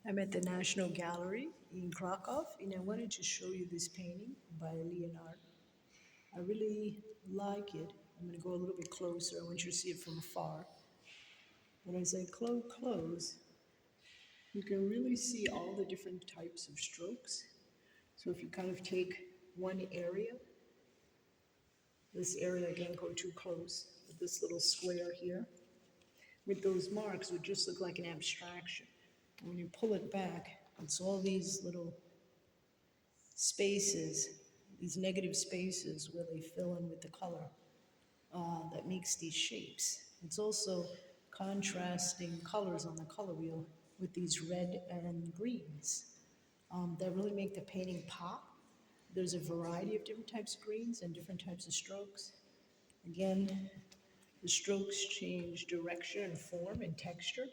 I'm at the National Gallery in Krakow, and I wanted to show you this painting by Leonard. I really like it. I'm going to go a little bit closer. I want you to see it from afar. But as I close, you can really see all the different types of strokes. So if you kind of take one area, this area, I can't go too close, but this little square here, with those marks would just look like an abstraction. When you pull it back, it's all these little spaces, these negative spaces where they fill in with the color that makes these shapes. It's also contrasting colors on the color wheel with these red and greens that really make the painting pop. There's a variety of different types of greens and different types of strokes. Again, the strokes change direction and form and texture.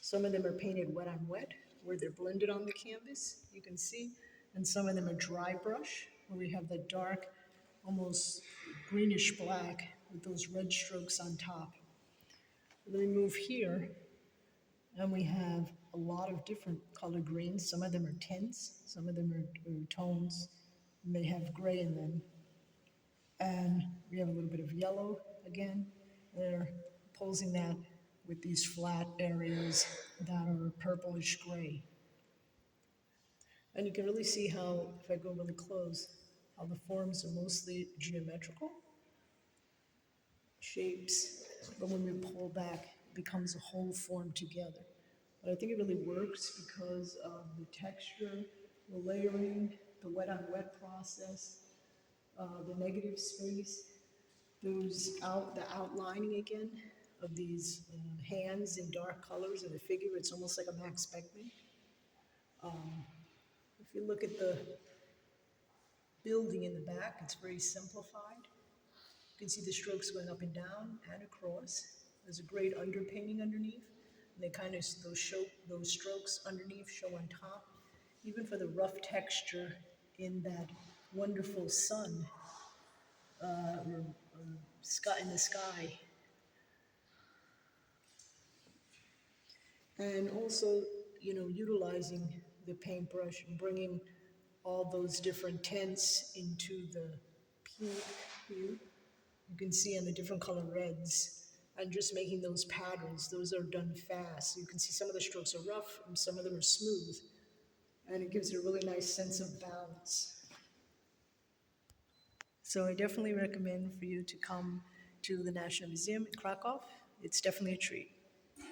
Some of them are painted wet on wet, where they're blended on the canvas, you can see. And some of them are dry brush, where we have the dark, almost greenish black with those red strokes on top. Then we move here, and we have a lot of different color greens. Some of them are tints, some of them are tones, and they have gray in them. And we have a little bit of yellow again. They're posing that with these flat areas that are purplish gray. And you can really see how, if I go really close, how the forms are mostly geometrical shapes, but when we pull back, it becomes a whole form together. But I think it really works because of the texture, the layering, the wet on wet process, the negative space, the outlining again of these hands in dark colors and the figure. It's almost like a Max Beckman. If you look at the building in the back, it's very simplified. You can see the strokes going up and down and across. There's a great underpainting underneath. And they kind of, those strokes underneath show on top. Even for the rough texture in that wonderful sun sky in the sky. And also, utilizing the paintbrush and bringing all those different tints into the pink hue. You can see on the different color reds, and just making those patterns. Those are done fast. You can see some of the strokes are rough and some of them are smooth, and it gives it a really nice sense of balance. So I definitely recommend for you to come to the National Museum in Krakow. It's definitely a treat.